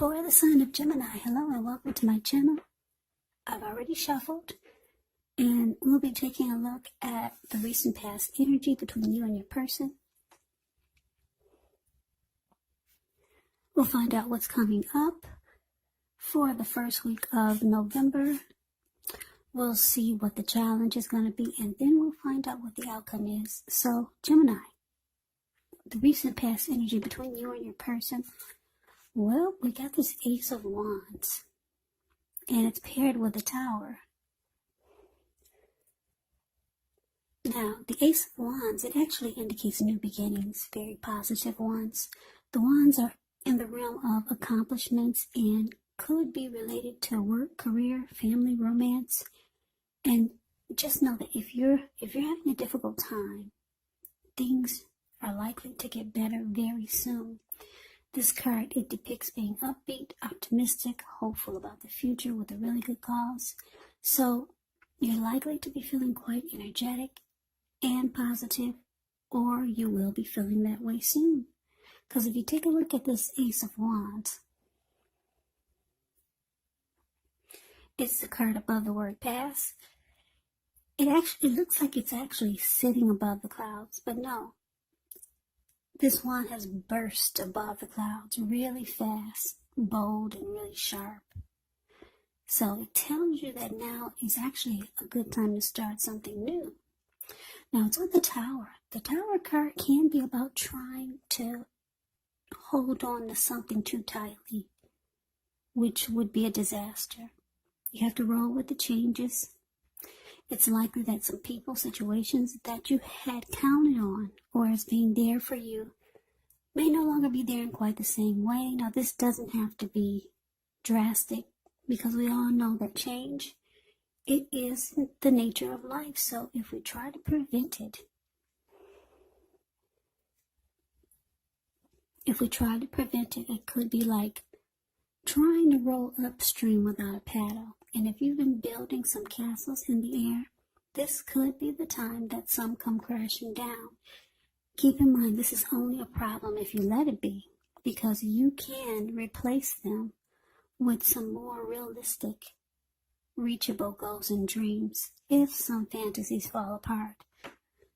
For the sign of Gemini, hello and welcome to my channel. I've already shuffled and we'll be taking a look at the recent past energy between you and your person. We'll find out what's coming up for the first week of November. We'll see what the challenge is going to be, and then we'll find out what the outcome is. So, Gemini, the recent past energy between you and your person. Well, we got this Ace of Wands, and it's paired with the Tower. Now, the Ace of Wands, it actually indicates new beginnings, very positive ones. The Wands are in the realm of accomplishments and could be related to work, career, family, romance. And just know that if you're having a difficult time, things are likely to get better very soon. This card, it depicts being upbeat, optimistic, hopeful about the future with a really good cause. So you're likely to be feeling quite energetic and positive, or you will be feeling that way soon. Because if you take a look at this Ace of Wands, it's the card above the word pass. It looks like it's actually sitting above the clouds, but no. This wand has burst above the clouds really fast, bold, and really sharp. So it tells you that now is actually a good time to start something new. Now it's with the Tower. The Tower card can be about trying to hold on to something too tightly, which would be a disaster. You have to roll with the changes. It's likely that some people, situations that you had counted on or as being there for you may no longer be there in quite the same way. Now, this doesn't have to be drastic because we all know that change, it is the nature of life. So if we try to prevent it, it could be like trying to roll upstream without a paddle. And if you've been building some castles in the air, this could be the time that some come crashing down. Keep in mind, this is only a problem if you let it be, because you can replace them with some more realistic, reachable goals and dreams if some fantasies fall apart.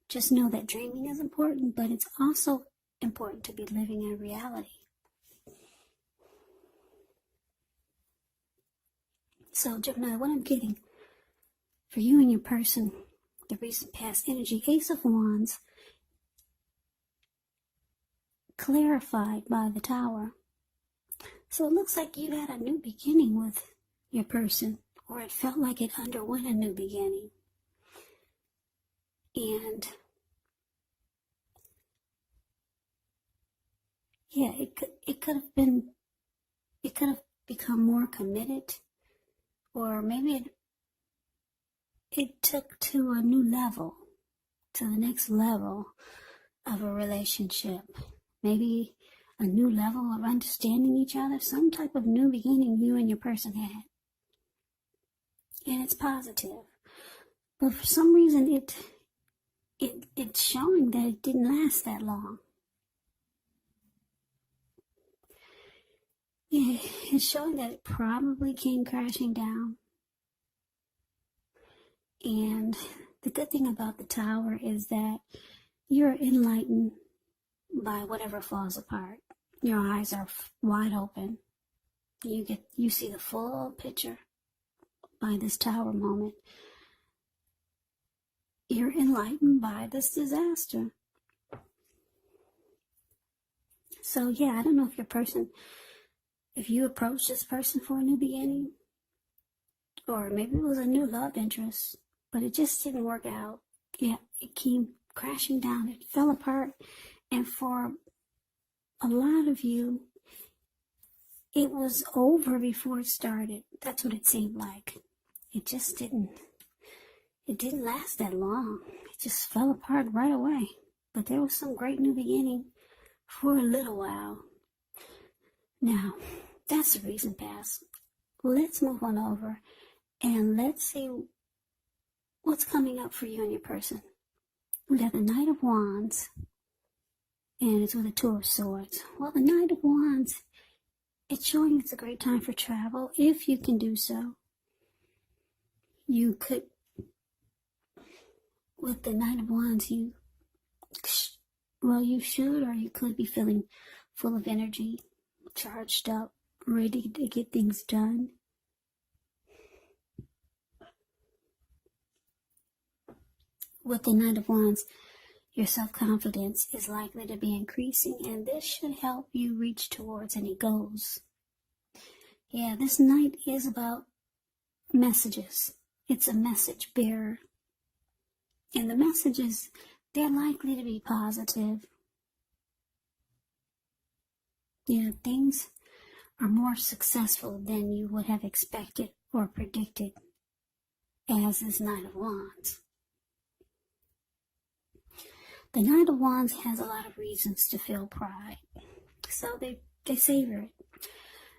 Just know that dreaming is important, but it's also important to be living in reality. So, Gemini, what I'm getting for you and your person, the recent past energy, Ace of Wands, clarified by the Tower. So it looks like you had a new beginning with your person, or it felt like it underwent a new beginning. And yeah, it could have become more committed. Or maybe it took to a new level, to the next level of a relationship. Maybe a new level of understanding each other, some type of new beginning you and your person had. And it's positive. But for some reason, it's showing that it didn't last that long. Yeah, it's showing that it probably came crashing down. And the good thing about the Tower is that you're enlightened by whatever falls apart. Your eyes are wide open. You see the full picture by this Tower moment. You're enlightened by this disaster. So yeah, I don't know if you approach this person for a new beginning, or maybe it was a new love interest, but it just didn't work out. Yeah, it came crashing down. It fell apart. And for a lot of you, it was over before it started. That's what it seemed like. It didn't last that long. It just fell apart right away. But there was some great new beginning for a little while. Now, that's the recent past. Let's move on over and let's see what's coming up for you and your person. We got the Knight of Wands, and it's with a Two of Swords. Well, the Knight of Wands, It's showing it's a great time for travel if you can do so. You could, with the Knight of Wands, you should, or you could be feeling full of energy, charged up, ready to get things done. With the Knight of Wands, your self-confidence is likely to be increasing, and this should help you reach towards any goals. Yeah, this Knight is about messages. It's a message bearer. And the messages, they're likely to be positive. Yeah, things are more successful than you would have expected or predicted as this Knight of Wands. The Knight of Wands has a lot of reasons to feel pride, so they savor it.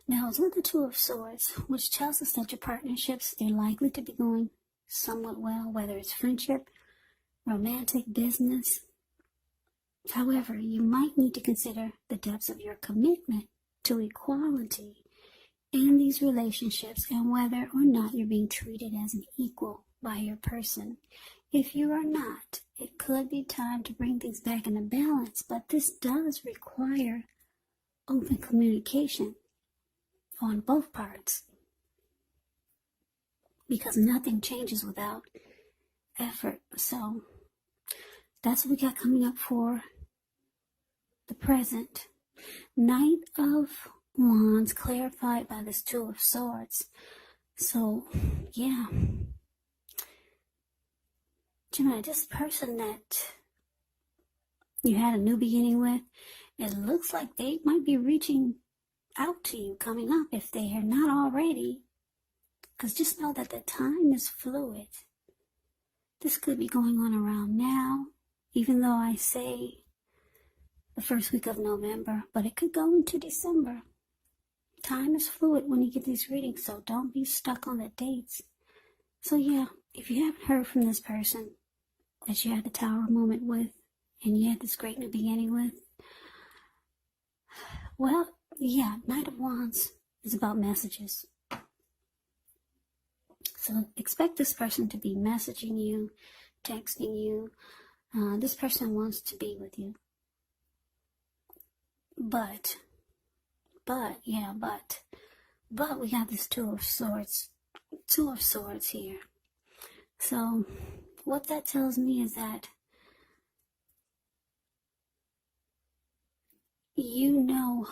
Now, it's with the Two of Swords, which tells us that your partnerships, they're likely to be going somewhat well, whether it's friendship, romantic, business. However, you might need to consider the depths of your commitment to equality in these relationships and whether or not you're being treated as an equal by your person. If you are not, it could be time to bring things back into balance, but this does require open communication on both parts, because nothing changes without effort. So that's what we got coming up for the present. Knight of Wands clarified by this Two of Swords. So yeah, Gemini, this person that you had a new beginning with, it looks like they might be reaching out to you coming up if they are not already, because just know that the time is fluid. This could be going on around now, even though I say the first week of November, but it could go into December. Time is fluid when you get these readings, so don't be stuck on the dates. So yeah, if you haven't heard from this person that you had the Tower moment with, and you had this great new beginning with, well, yeah, Knight of Wands is about messages. So expect this person to be messaging you, texting you. This person wants to be with you. But we have this Two of Swords here. So what that tells me is that you know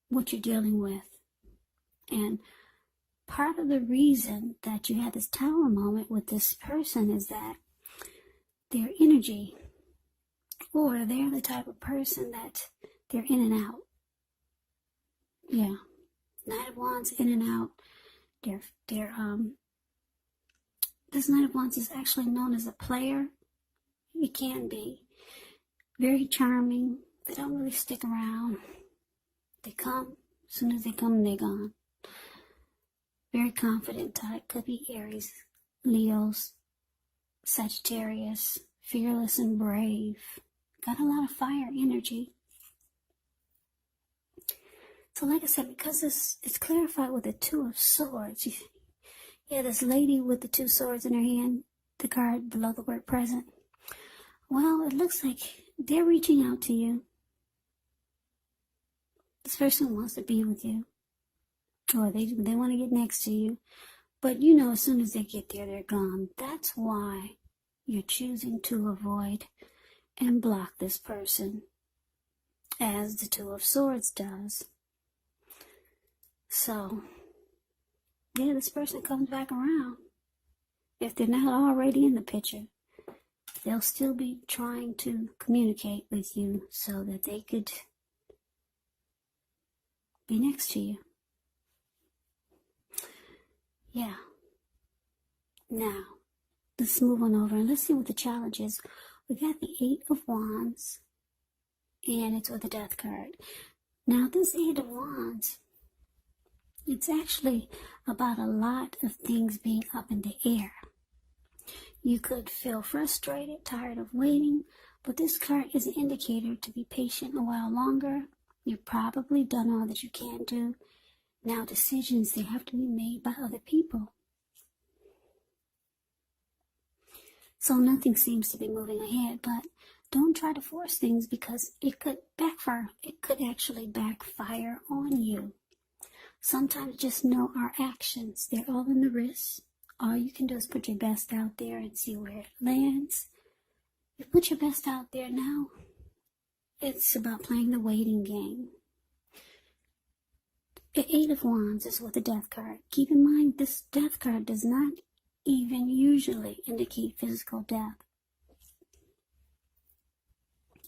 what you're dealing with. And part of the reason that you had this Tower moment with this person is that their energy, or they're the type of person that they're in and out. Yeah. Knight of Wands, in and out. This Knight of Wands is actually known as a player. It can be very charming. They don't really stick around. They come. As soon as they come, they're gone. Very confident type. Could be Aries, Leos, Sagittarius. Fearless and brave. Got a lot of fire energy. So like I said, because it's clarified with the Two of Swords. Yeah, this lady with the two swords in her hand, the card below the word present. Well, it looks like they're reaching out to you. This person wants to be with you. Or they want to get next to you. But you know, as soon as they get there, they're gone. That's why you're choosing to avoid and block this person, as the Two of Swords does. So, yeah, this person comes back around. If they're not already in the picture, they'll still be trying to communicate with you so that they could be next to you. Yeah. Now, let's move on over and let's see what the challenge is. We got the Eight of Wands, and it's with the Death card. Now, this Eight of Wands, it's actually about a lot of things being up in the air. You could feel frustrated, tired of waiting, but this card is an indicator to be patient a while longer. You've probably done all that you can do. Now decisions, they have to be made by other people. So nothing seems to be moving ahead, but don't try to force things because it could backfire. It could actually backfire on you. Sometimes just know our actions. They're all in the wrist. All you can do is put your best out there and see where it lands. You put your best out there now. It's about playing the waiting game. The Eight of Wands is with the Death card. Keep in mind, this Death card does not even usually indicate physical death.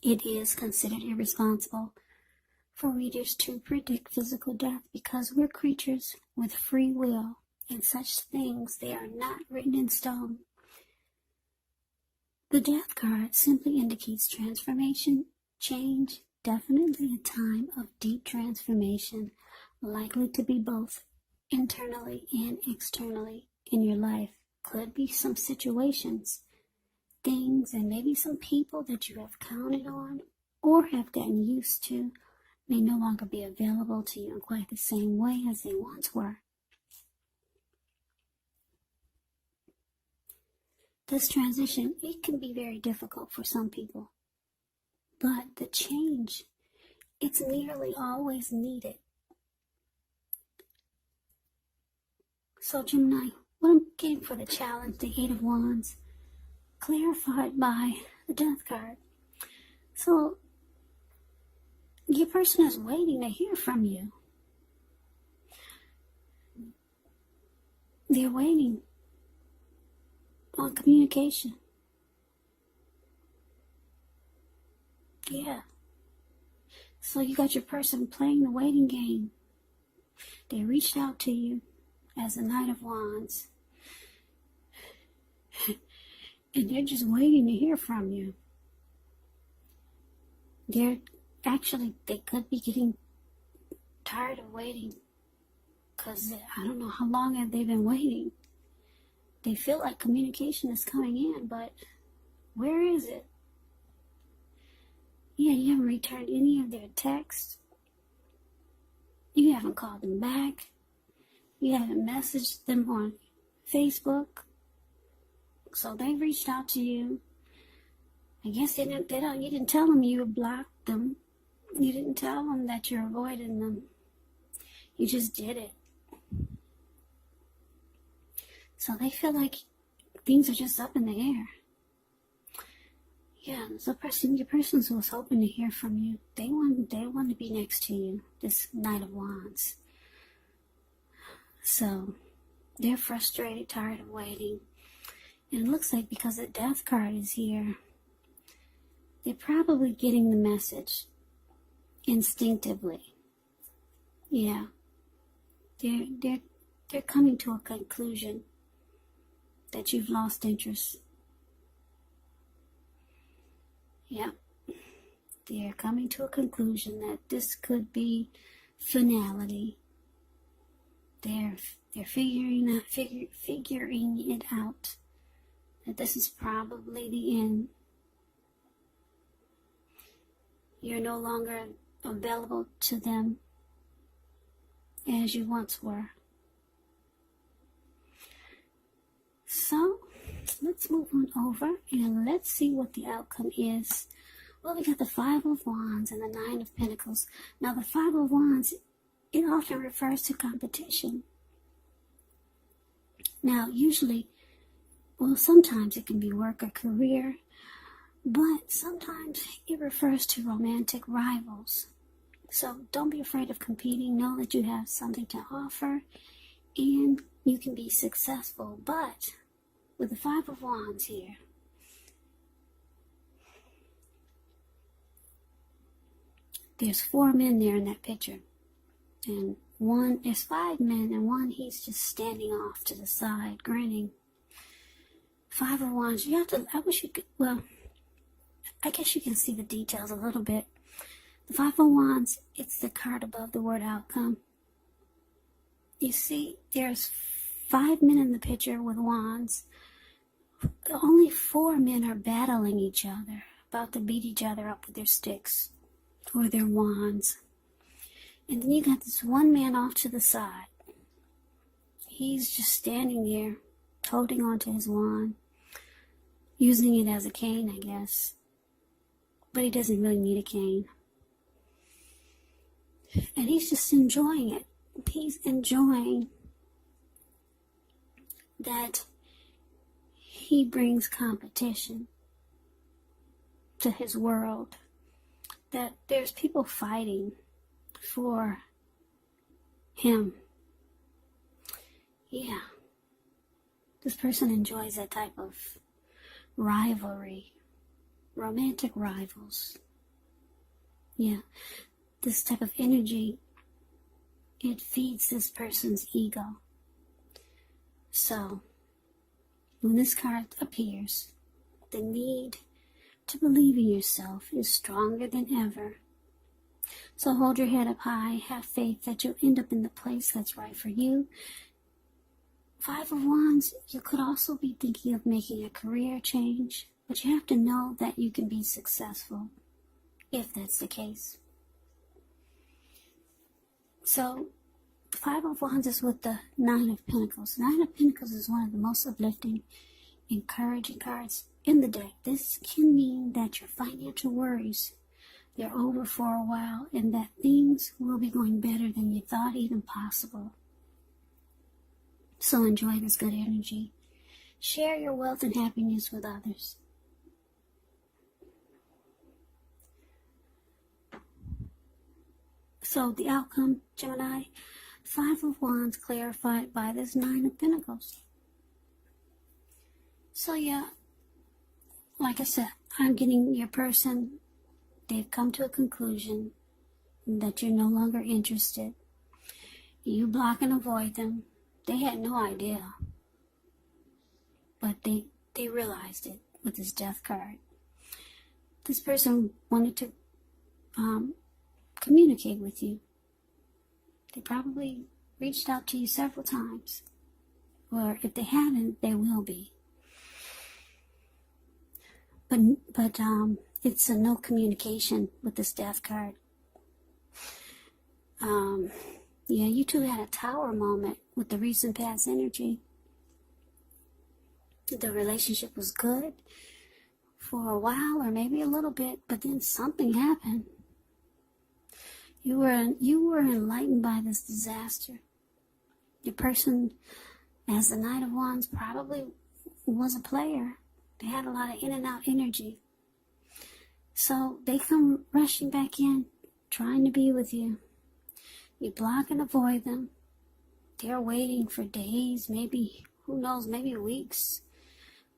It is considered irresponsible for readers to predict physical death because we're creatures with free will, and such things, they are not written in stone. The Death card simply indicates transformation, change, definitely a time of deep transformation, likely to be both internally and externally in your life. Could be some situations, things, and maybe some people that you have counted on or have gotten used to may no longer be available to you in quite the same way as they once were. This transition, it can be very difficult for some people, but the change, it's nearly always needed. So Gemini, what I'm getting for the challenge, the Eight of Wands, clarified by the Death card. So your person is waiting to hear from you. They're waiting on communication. Yeah. So you got your person playing the waiting game. They reached out to you as the Knight of Wands. And they're just waiting to hear from you. They could be getting tired of waiting. Because I don't know how long have they been waiting. They feel like communication is coming in, but where is it? Yeah, you haven't returned any of their texts. You haven't called them back. You haven't messaged them on Facebook. So they reached out to you. I guess you didn't tell them you blocked them. You didn't tell them that you're avoiding them. You just did it. So they feel like things are just up in the air. Yeah, so your person was hoping to hear from you. They want to be next to you, this Knight of Wands. So they're frustrated, tired of waiting. And it looks like because the Death card is here, they're probably getting the message instinctively. Yeah. They're coming to a conclusion that you've lost interest. Yeah. They're coming to a conclusion that this could be finality. They're figuring it out. That this is probably the end. You're no longer available to them as you once were. So, let's move on over and let's see what the outcome is. Well, we got the Five of Wands and the Nine of Pentacles. Now, the Five of Wands, it often refers to competition. Now, sometimes it can be work or career, but sometimes it refers to romantic rivals. So don't be afraid of competing. Know that you have something to offer and you can be successful. But with the Five of Wands here, there's 4 men there in that picture. And there's 5 men, and one, he's just standing off to the side, grinning. Five of Wands, I guess you can see the details a little bit. The Five of Wands, it's the card above the word outcome. You see, there's 5 men in the picture with wands. Only 4 men are battling each other, about to beat each other up with their sticks or their wands. And then you got this one man off to the side. He's just standing there, holding on to his wand, using it as a cane, I guess. But he doesn't really need a cane. And he's just enjoying it. He's enjoying that he brings competition to his world. That there's people fighting for him. Yeah. This person enjoys that type of rivalry. Romantic rivals. Yeah. This type of energy, it feeds this person's ego. So, when this card appears, the need to believe in yourself is stronger than ever. So hold your head up high, have faith that you'll end up in the place that's right for you. Five of Wands, you could also be thinking of making a career change, but you have to know that you can be successful, if that's the case. So, Five of Wands is with the Nine of Pentacles. Nine of Pentacles is one of the most uplifting, encouraging cards in the deck. This can mean that your financial worries, they're over for a while, and that things will be going better than you thought even possible. So enjoy this good energy. Share your wealth and happiness with others. So the outcome, Gemini, Five of Wands clarified by this Nine of Pentacles. So yeah, like I said, I'm getting your person, they've come to a conclusion that you're no longer interested. You block and avoid them. They had no idea, but they realized it with this Death card. This person wanted to communicate with you. They probably reached out to you several times, or if they haven't, they will be. But it's a no communication with this Death card. Yeah, you two had a tower moment with the recent past energy. The relationship was good for a while, or maybe a little bit, but then something happened. You were enlightened by this disaster. Your person, as the Knight of Wands, probably was a player. They had a lot of in and out energy. So they come rushing back in, trying to be with you. You block and avoid them. They're waiting for days, maybe, who knows, maybe weeks.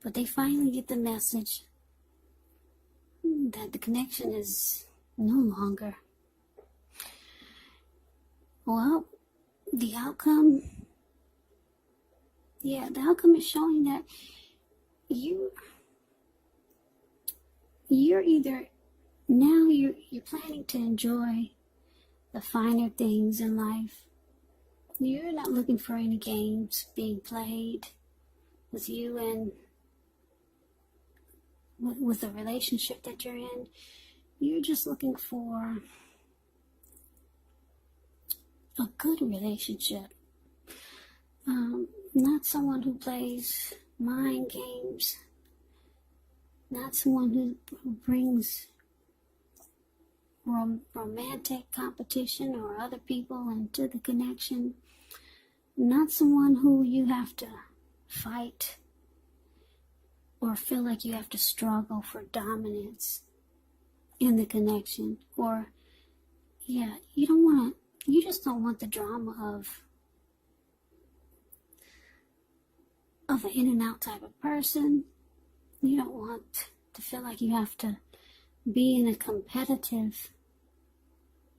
But they finally get the message that the connection is no longer. Well, the outcome is showing that you're either, now you're planning to enjoy the finer things in life. You're not looking for any games being played with you and with the relationship that you're in. You're just looking for a good relationship. Not someone who plays mind games. Not someone who brings romantic competition or other people into the connection. Not someone who you have to fight or feel like you have to struggle for dominance in the connection. Or, yeah, you just don't want the drama of an in and out type of person. You don't want to feel like you have to be in a competitive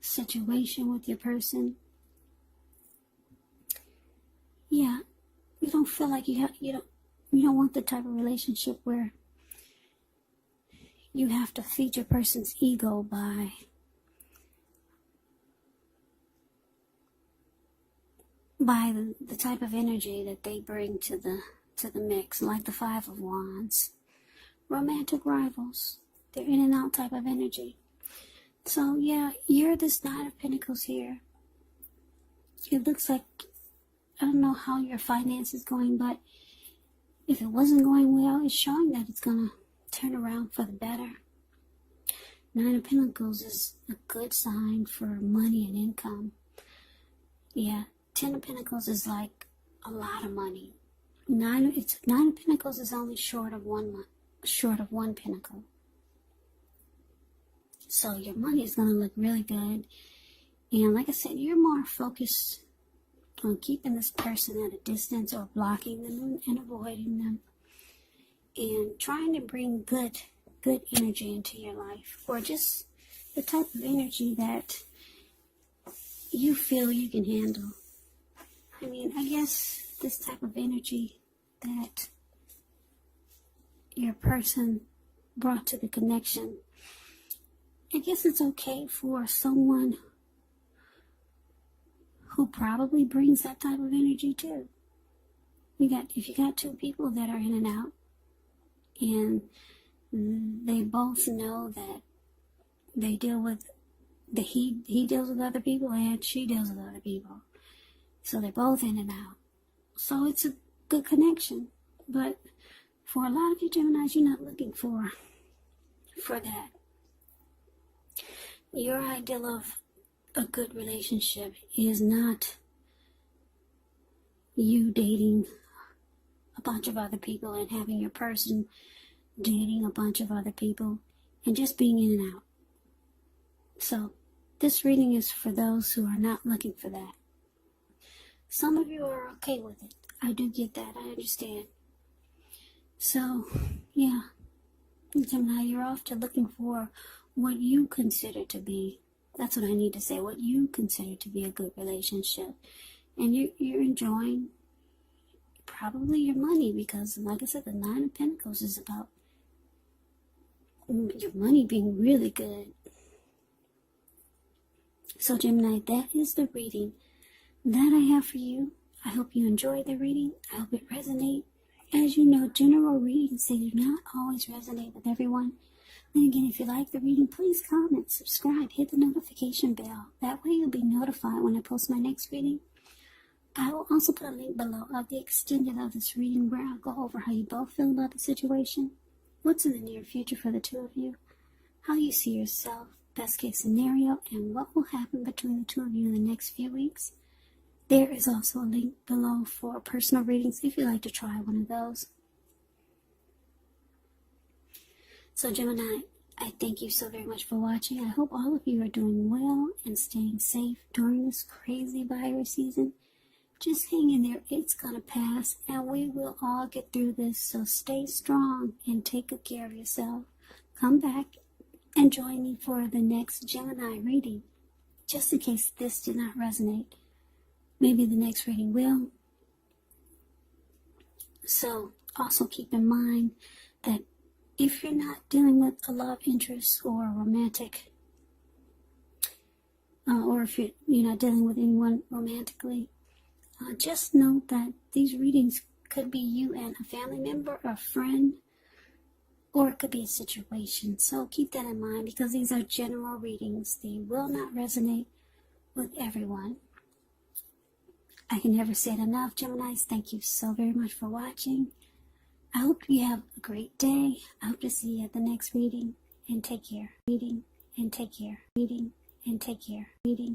situation with your person. Yeah, you don't feel like you don't want the type of relationship where you have to feed your person's ego by the type of energy that they bring to the mix, like the Five of Wands. Romantic rivals. They're in and out type of energy. So yeah, you're this Knight of Pentacles here. it looks like, I don't know how your finance is going, but if it wasn't going well, it's showing that it's going to turn around for the better. Nine of Pentacles is a good sign for money and income. Yeah, Ten of Pentacles is like a lot of money. Nine of Pentacles is only short of one pentacle. So your money is going to look really good. And like I said, you're more focused on keeping this person at a distance or blocking them and avoiding them. And trying to bring good energy into your life. Or just the type of energy that you feel you can handle. I mean, I guess this type of energy that your person brought to the connection, I guess it's okay for someone who probably brings that type of energy too. If you got two people that are in and out, and they both know that they deal with he deals with other people and she deals with other people, so they're both in and out. So it's a good connection. But for a lot of you Geminis, you're not looking for that. Your ideal of a good relationship is not you dating a bunch of other people and having your person dating a bunch of other people and just being in and out. So this reading is for those who are not looking for that. Some of you are okay with it. I do get that. I understand. So, yeah. Gemini, you're off to looking for what you consider to be, that's what I need to say, what you consider to be a good relationship. And you're enjoying probably your money, because like I said, the Nine of Pentacles is about your money being really good. So Gemini, that is the reading that I have for you. I hope you enjoyed the reading. I hope it resonates. As you know, general readings, they do not always resonate with everyone. Then again, if you like the reading, please comment, subscribe, hit the notification bell. That way you'll be notified when I post my next reading. I will also put a link below of the extended of this reading where I'll go over how you both feel about the situation, what's in the near future for the two of you, how you see yourself, best case scenario, and what will happen between the two of you in the next few weeks. There is also a link below for personal readings if you'd like to try one of those. So Gemini, I thank you so very much for watching. I hope all of you are doing well and staying safe during this crazy virus season. Just hang in there. It's going to pass, and we will all get through this. So stay strong and take good care of yourself. Come back and join me for the next Gemini reading, just in case this did not resonate. Maybe the next reading will. So also keep in mind that if you're not dealing with a love interest or a romantic, or if you're not dealing with anyone romantically, just note that these readings could be you and a family member, a friend, or it could be a situation. So keep that in mind, because these are general readings. They will not resonate with everyone. I can never say it enough, Geminis. Thank you so very much for watching. I hope you have a great day. I hope to see you at the next reading. And take care. Reading and take care. Reading and take care. Reading.